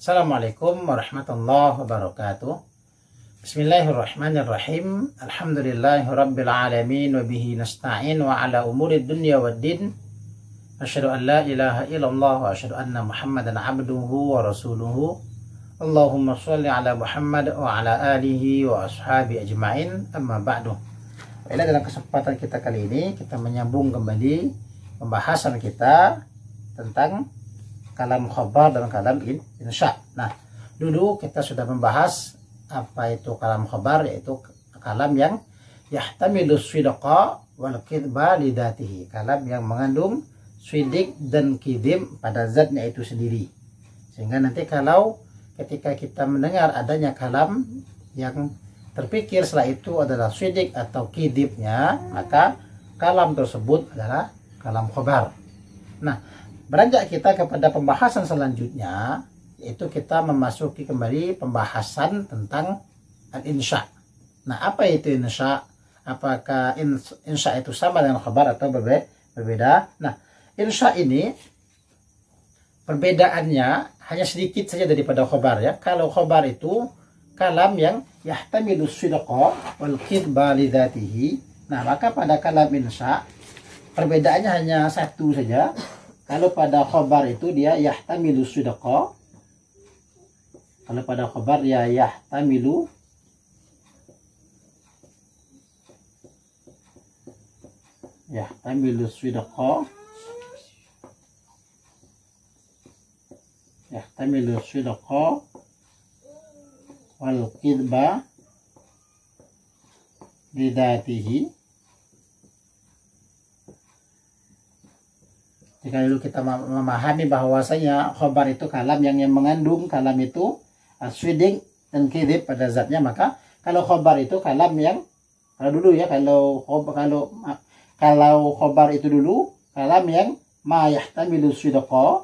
Assalamualaikum warahmatullahi wabarakatuh. Bismillahirrahmanirrahim. Alhamdulillahirabbil alamin wa bihi nasta'in wa ala umurid dunya waddin. Asyhadu an la ilaha illallah wa asyhadu anna Muhammadan abduhu wa rasuluhu. Allahumma shalli ala Muhammad wa ala alihi wa ashabi ajmain. Amma ba'du. Baiklah, dalam kesempatan kita kali ini kita menyambung kembali pembahasan kita tentang kalam khobar dan kalam insya. Nah, dulu kita sudah membahas apa itu kalam khobar, yaitu kalam yang yahtamilu sidqa wal kidba lidatihi, kalam yang mengandung sidik dan kidim pada zatnya itu sendiri. Sehingga nanti kalau ketika kita mendengar adanya kalam yang terpikir setelah itu adalah sidik atau kidibnya, maka kalam tersebut adalah kalam khobar. Nah, beranjak kita kepada pembahasan selanjutnya, yaitu kita memasuki kembali pembahasan tentang al-insya. Nah, apa itu insya? Apakah insya itu sama dengan khabar atau berbeda? Nah, insya ini perbedaannya hanya sedikit saja daripada khabar, ya. Kalau khabar itu kalam yang yahtamilu sidqa wal kidba lidatihi. Nah, maka pada kalam insya perbedaannya hanya satu saja. Kalau pada khabar itu dia yahtamilu sidqa. Kalau pada khabar dia yahtamilu sidqa. Yahtamilu sidqa wal kidba lidatihi. Jika dulu kita memahami bahwasanya khobar itu kalam yang mengandung kalam itu sidik dan kidib pada zatnya, maka kalau khobar itu kalam yang kalau khobar itu dulu kalam yang ma yahtamilu sidqa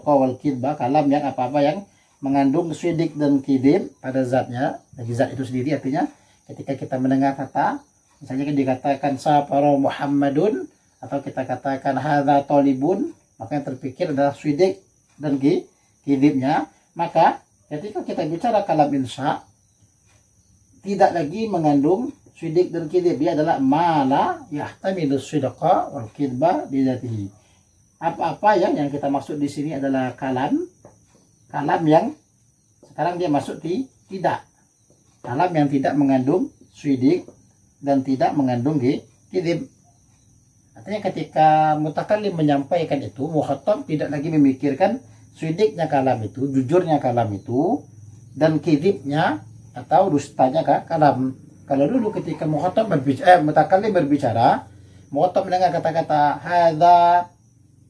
wal kidba, kalam yang apa-apa yang mengandung sidik dan kidib pada zatnya, dari zat itu sendiri. Artinya ketika kita mendengar kata, misalnya dikatakan safara Muhammadun, atau kita katakan hadza talibun, maka yang terpikir adalah sidik dan kidibnya. Maka ketika kita bicara kalam insya, tidak lagi mengandung sidik dan kidib, dia adalah mala yahtamilu sidqa wal kidba lidatihi. Apa-apa yang kita maksud di sini adalah kalam yang sekarang dia masuk di tidak, kalam yang tidak mengandung sidik dan tidak mengandung kidib. Artinya ketika mutakallim menyampaikan itu, mukhatab tidak lagi memikirkan sidiknya kalam itu, jujurnya kalam itu, dan kidibnya atau dustanya kalam. Kalau dulu ketika mutakallim berbicara, mukhatab mendengar kata-kata hadza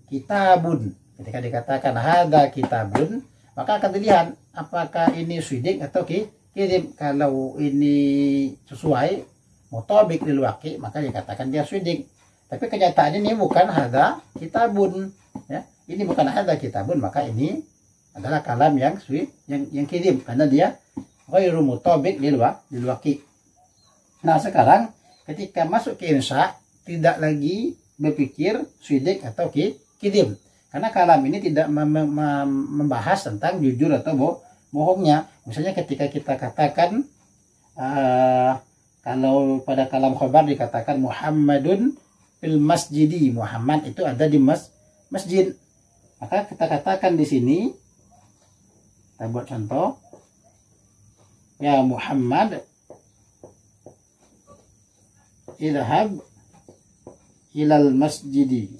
kitabun. Ketika dikatakan hadza kitabun, maka akan dilihat apakah ini sidik atau kidib. Kalau ini sesuai mutabik lil waqi', maka dikatakan dia sidik. Tapi kenyataan ini bukan hadza kitabun, ya. Ini bukan hadza kitabun, maka ini adalah kalam yang kidib karena dia ghairu mutabik lil waqi'. Nah, sekarang ketika masuk ke insya, tidak lagi berpikir sidik atau kidib, karena kalam ini tidak membahas tentang jujur atau bohongnya. Misalnya ketika kita katakan kalau pada kalam khabar dikatakan Muhammadun fil masjidi, Muhammad itu ada di masjid, maka kita katakan di sini, kita buat contoh, ya Muhammad idhab ilal masjidi.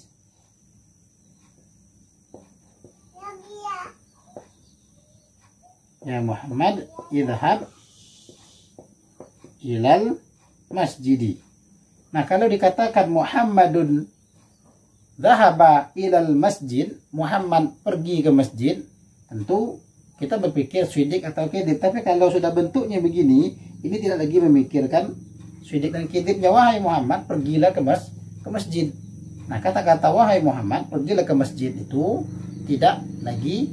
Ya Muhammad idhab ilal masjidi. Nah, kalau dikatakan Muhammadun dhahaba ilal masjid, Muhammad pergi ke masjid, tentu kita berpikir sidik atau kidib. Tapi kalau sudah bentuknya begini, ini tidak lagi memikirkan sidik dan kidibnya. Wahai Muhammad, pergilah ke masjid. Nah, kata-kata wahai Muhammad, pergilah ke masjid itu tidak lagi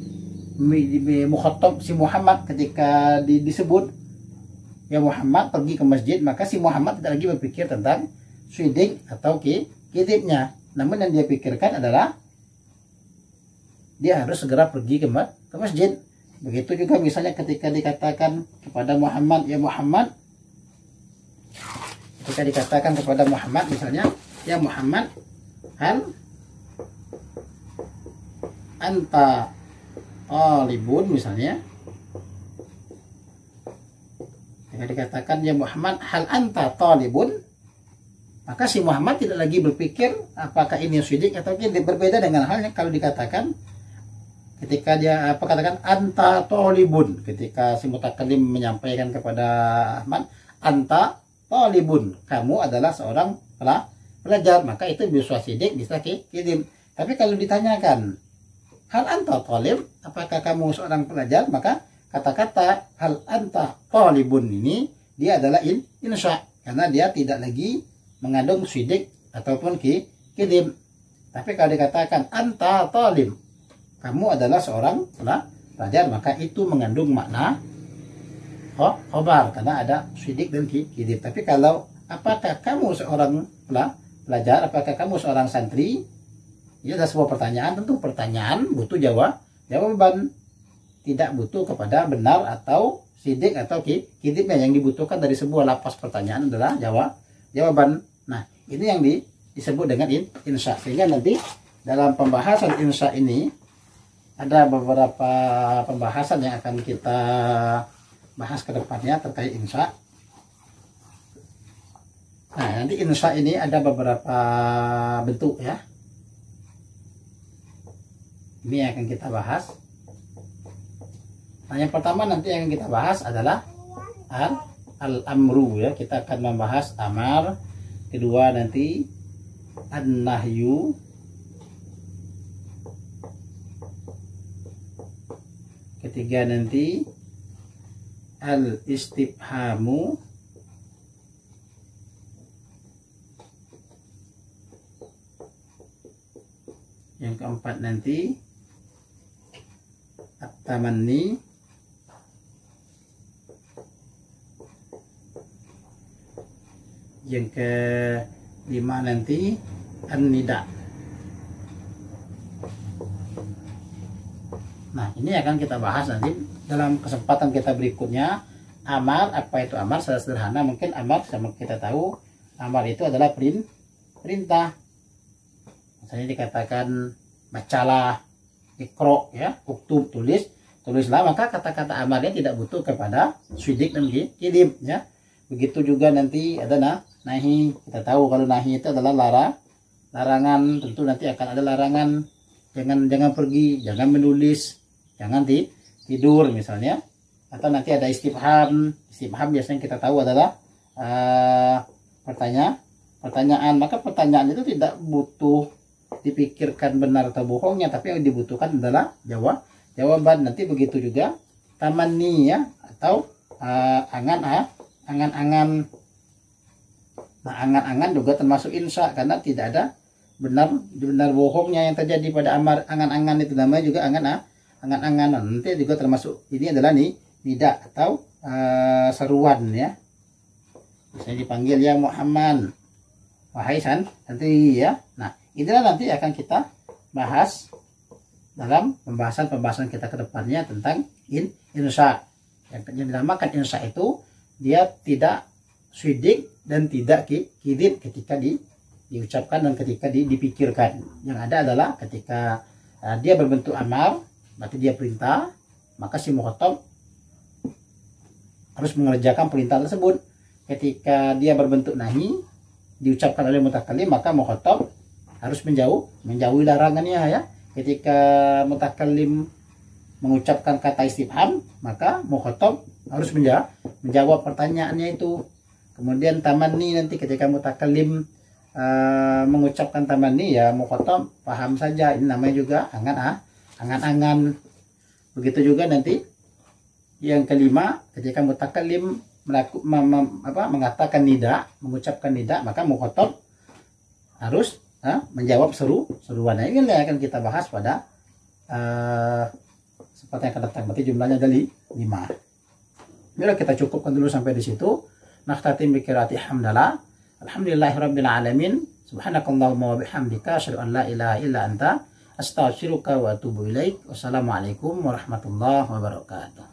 mukhatab si Muhammad. Ketika disebut ya Muhammad pergi ke masjid, maka si Muhammad tidak lagi berpikir tentang sidik atau kidibnya. Namun yang dia pikirkan adalah dia harus segera pergi ke ke masjid. Begitu juga misalnya ketika dikatakan kepada Muhammad, ya Muhammad. Ketika dikatakan kepada Muhammad misalnya, ya Muhammad, hal anta talibun misalnya. Ketika dikatakan ya Muhammad, hal anta talibun, maka si Muhammad tidak lagi berpikir apakah ini syidik atau tidak. Berbeda dengan halnya kalau dikatakan ketika dia katakan anta talibun, ketika si mutakallim menyampaikan kepada Ahmad, anta talibun, kamu adalah seorang pelajar, maka itu bisa syidik, bisa kidim. Tapi kalau ditanyakan hal anta talib, apakah kamu seorang pelajar, maka kata-kata hal anta talibun ini dia adalah insya, karena dia tidak lagi mengandung syidik ataupun kidim. Tapi kalau dikatakan anta talib, kamu adalah seorang pelajar, maka itu mengandung makna khobar karena ada syidik dan kidim. Tapi kalau apakah kamu seorang pelajar, apakah kamu seorang santri, ini adalah sebuah pertanyaan. Tentu pertanyaan butuh jawaban, tidak butuh kepada benar atau syidik atau kidibnya. Yang dibutuhkan dari sebuah lapas pertanyaan adalah jawaban. Nah, ini yang disebut dengan insya. Sehingga nanti dalam pembahasan insya ini ada beberapa pembahasan yang akan kita bahas ke depannya terkait insya. Nah, nanti insya ini ada beberapa bentuk ya. Ini yang akan kita bahas. Nah, yang pertama nanti yang kita bahas adalah al-amru ya. Kita akan membahas amar. Kedua nanti an-nahyu. Ketiga nanti al-istifhamu. Yang keempat nanti at-tamanni. Yang kelima nanti an-nida. Nah, ini akan kita bahas nanti dalam kesempatan kita berikutnya. Amar, apa itu amar? Secara sederhana mungkin amar sama kita tahu, amar itu adalah perintah. Misalnya dikatakan bacalah, ikro ya, uktub, tulislah, maka kata-kata amarnya tidak butuh kepada syidik dan kidim ya. Begitu juga nanti ada nahi. Kita tahu kalau nahi itu adalah larangan. Tentu nanti akan ada larangan, jangan pergi, jangan menulis, jangan tidur misalnya. Atau nanti ada istifham. Istifham biasanya kita tahu adalah pertanyaan. Maka pertanyaan itu tidak butuh dipikirkan benar atau bohongnya, tapi yang dibutuhkan adalah jawaban. Nanti begitu juga tamanni ya, atau angan-angan. Nah, angan-angan juga termasuk insya karena tidak ada benar bohongnya yang terjadi pada amar. Angan-angan itu namanya juga angan-angan. Nanti juga termasuk, ini adalah nida atau seruan ya. Misalnya dipanggil ya Muhammad, wahai santri ya. Nah, inilah nanti akan kita bahas dalam pembahasan kita ke depannya tentang insya. Yang dinamakan insya itu dia tidak syidik dan tidak kidib ketika diucapkan dan ketika dipikirkan. Yang ada adalah ketika dia berbentuk amar, berarti dia perintah, maka si mukhatab harus mengerjakan perintah tersebut. Ketika dia berbentuk nahi, diucapkan oleh mutakallim, maka mukhatab harus menjauhi larangannya ya. Ketika mutakallim mengucapkan kata istifham, maka mukhatab harus menjawab pertanyaannya itu. Kemudian tamanni, nanti ketika mutakallim mengucapkan tamanni ya mukhatab paham saja, ini namanya juga angan-angan. Begitu juga nanti yang kelima, ketika mutakallim mengatakan nida, mengucapkan nida, maka mukhatab harus menjawab seruan. Nah, ini yang akan kita bahas pada kesempatan yang akan datang. Berarti jumlahnya ada 5. Bila kita cukupkan dulu sampai di situ. Nakhtatim bi qiraati hamdalah. Alhamdulillahirabbil alamin. Subhanakallahumma wa bihamdika asyhadu an la ilaha illa anta Astaghfiruka wa atubu ilaik. Wassalamualaikum warahmatullahi wabarakatuh.